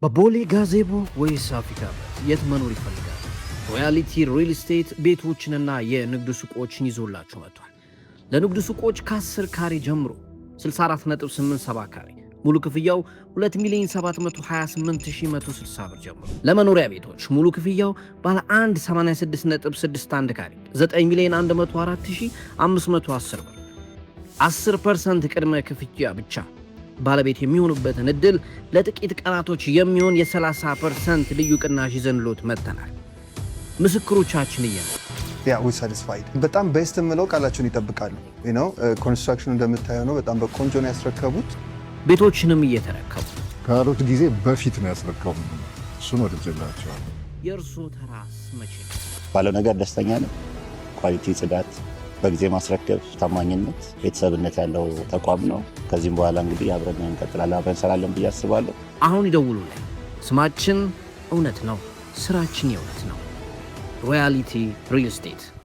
በቦሌ ጋዜቦ ወይስ አፍሪካ የት መኖር ይፈልጋል? ሮያሊቲ ሪል ስቴት ቤቶችንና የንግድ ሱቆችን ይዞላችሁ መጥቷል። ለንግድ ሱቆች ከ10 ካሬ ጀምሮ 64.87 ካሬ ሙሉ ክፍያው 2,728,160 ብር ጀምሮ። ለመኖሪያ ቤቶች ሙሉ ክፍያው ባለ 1 86.61 ካሬ 9,104,510 ብር 10% ቅድመ ክፍያ ብቻ ባለቤት የሚሆኑበትን እድል ለጥቂት ቀናቶች የሚሆን የ30% ልዩ ቅናሽ ይዘንሎት መጥተናል። ምስክሮቻችን we satisfied በጣም ቤስት የምለው ቃላቸውን ይጠብቃሉ። ኮንስትራክሽኑ እንደምታየው ነው። በጣም በቆንጆ ነው ያስረከቡት። ቤቶችንም እየተረከቡ ካሉት ጊዜ በፊት ነው ያስረከቡ። እሱን ወድጀላቸዋል። የእርሶ ተራስ መቼ ነው? ባለው ነገር ደስተኛ ነው። ኳሊቲ፣ ጽዳት፣ በጊዜ ማስረከብ፣ ታማኝነት፣ ቤተሰብነት ያለው ተቋም ነው። ከዚህም በኋላ እንግዲህ አብረን እንቀጥላለን፣ አብረን እንሰራለን ብዬ አስባለሁ። አሁን ይደውሉልን። ስማችን እውነት ነው፣ ስራችን የእውነት ነው። ሮያሊቲ ሪል ስቴት